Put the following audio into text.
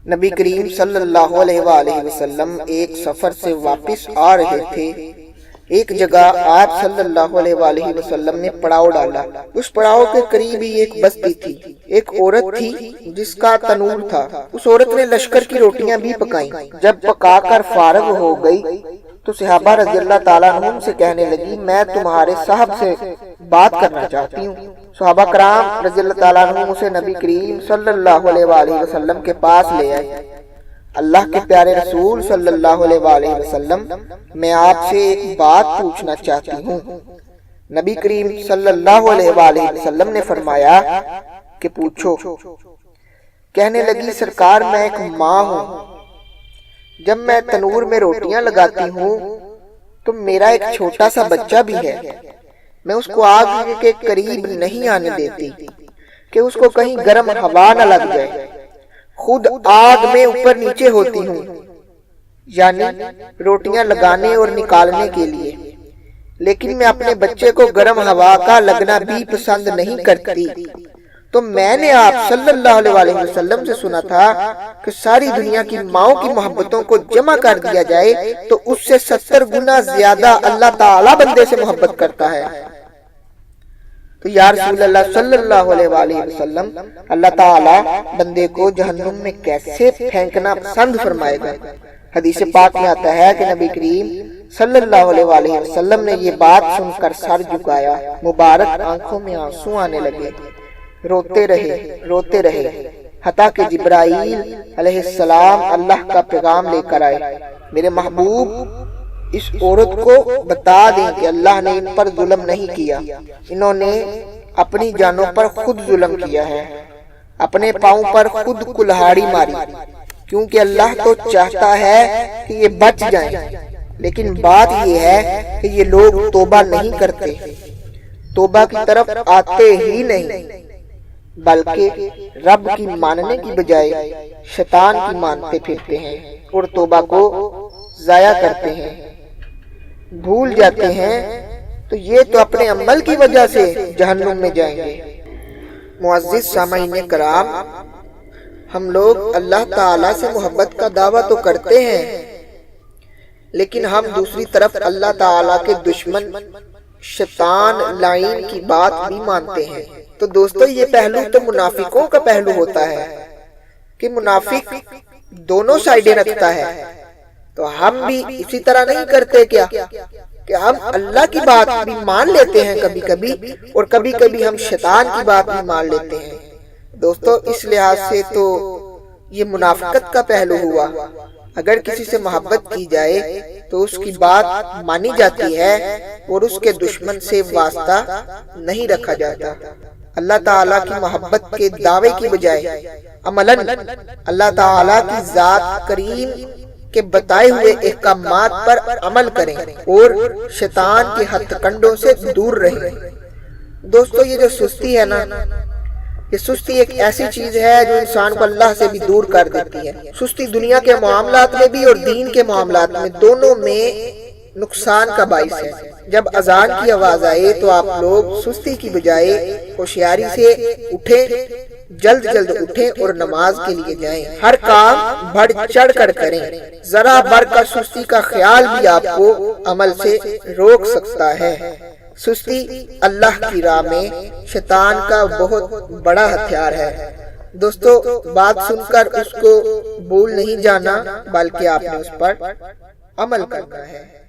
نبی کریم صلی اللہ علیہ وآلہ وسلم ایک سفر سے واپس آ رہے تھے۔ ایک جگہ آپ صلی اللہ علیہ وآلہ وسلم نے پڑاؤ ڈالا۔ اس پڑاؤ کے قریب ہی ایک بستی تھی۔ ایک عورت تھی جس کا تنور تھا۔ اس عورت نے لشکر کی روٹیاں بھی پکائیں۔ جب پکا کر فارغ ہو گئی تو صحابہ رضی اللہ تعالیٰ عنہم سے کہنے لگی، میں تمہارے صاحب سے بات کرنا چاہتی ہوں۔ صحابہ کرام رضی اللہ تعالیٰ عنہم اسے نبی کریم صلی اللہ علیہ وآلہ وسلم کے پاس لے آئے۔ اللہ کے پیارے رسول صلی اللہ علیہ وآلہ وسلم، میں آپ سے ایک بات پوچھنا چاہتی ہوں۔ نبی کریم صلی اللہ علیہ وآلہ وسلم نے فرمایا کہ پوچھو۔ کہنے لگی، سرکار میں ایک ماں ہوں۔ جب میں تنور میں روٹیاں لگاتی ہوں تو میرا ایک چھوٹا سا بچہ بھی ہے۔ میں اس کو آگ کے قریب نہیں آنے دیتی کہ اس کو کہیں گرم ہوا نہ لگ جائے۔ خود آگ میں اوپر نیچے ہوتی ہوں، یعنی روٹیاں لگانے اور نکالنے کے لیے، لیکن میں اپنے بچے کو گرم ہوا کا لگنا بھی پسند نہیں کرتی۔ تو میں نے آپ صلی اللہ علیہ وآلہ وسلم سے سنا تھا کہ ساری دنیا کی ماؤں کی محبتوں کو جمع کر دیا جائے تو اس سے 70 گنا زیادہ اللہ تعالیٰ بندے سے محبت کرتا ہے۔ تو یا رسول اللہ صلی اللہ علیہ وآلہ وسلم، اللہ تعالیٰ بندے کو جہنم میں کیسے پھینکنا پسند فرمائے گا؟ حدیث پاک میں آتا ہے کہ نبی کریم صلی اللہ علیہ وآلہ وسلم نے یہ بات سن کر سر جھکایا، مبارک آنکھوں میں آنسو آنے لگے، روتے رہے حتیٰ کہ جبرائیل علیہ السلام اللہ کا پیغام لے کر آئے، میرے محبوب اس عورت کو بتا دیں کہ اللہ نے ان پر ظلم نہیں کیا، انہوں نے اپنی جانوں پر خود ظلم کیا ہے، اپنے پاؤں پر خود کلہاڑی ماری، کیونکہ اللہ تو چاہتا ہے کہ یہ بچ جائیں، لیکن بات یہ ہے کہ یہ لوگ توبہ نہیں کرتے، توبہ کی طرف آتے ہی نہیں، بلکہ رب کی ماننے کی بجائے شیطان کی مانتے پھرتے ہیں اور توبہ کو ضائع کرتے ہیں، بھول جاتے ہیں، تو یہ تو اپنے عمل کی وجہ سے جہنم میں جائیں گے۔ معزز سامعین کرام، ہم لوگ اللہ تعالیٰ سے محبت کا دعویٰ تو کرتے ہیں، لیکن ہم دوسری طرف اللہ تعالیٰ کے دشمن شیطان لعین کی بات بھی مانتے ہیں۔ تو دوستو، یہ پہلو تو منافقوں کا پہلو ہوتا ہے کہ منافق دونوں سائیڈیں رکھتا ہے، تو ہم بھی اسی طرح نہیں کرتے کیا کہ ہم اللہ کی بات بھی مان لیتے ہیں کبھی کبھی، اور کبھی کبھی ہم شیطان کی بات بھی مان لیتے ہیں۔ دوستو، اس لحاظ سے تو یہ منافقت کا پہلو ہوا۔ اگر کسی سے محبت کی جائے تو اس کی بات مانی جاتی ہے اور اس کے دشمن سے واسطہ نہیں رکھا جاتا۔ اللہ تعالیٰ کی محبت کے دعوے کی بجائے عملاً اللہ تعالیٰ کی ذات کریم کے بتائے ہوئے احکامات پر عمل کریں اور شیطان کے ہتھ کنڈوں سے دور رہیں۔ دوستو، یہ جو سستی ہے نا، یہ سستی ایک ایسی چیز ہے جو انسان کو اللہ سے بھی دور کر دیتی ہے۔ سستی دنیا کے معاملات میں بھی اور دین کے معاملات میں دونوں میں نقصان کا باعث ہے۔ جب اذان کی آواز آئے تو آپ لوگ سستی کی بجائے ہوشیاری سے اٹھیں، جلد اٹھیں اور نماز کے لیے جائیں۔ ہر کام بڑھ چڑھ کر کریں، ذرا بڑھ کر سستی کا خیال بھی آپ کو عمل سے روک سکتا ہے۔ سستی اللہ کی راہ میں شیطان کا بہت بڑا ہتھیار ہے۔ دوستو، بات سن کر اس کو بھول نہیں جانا، بلکہ آپ نے اس پر عمل کرنا ہے۔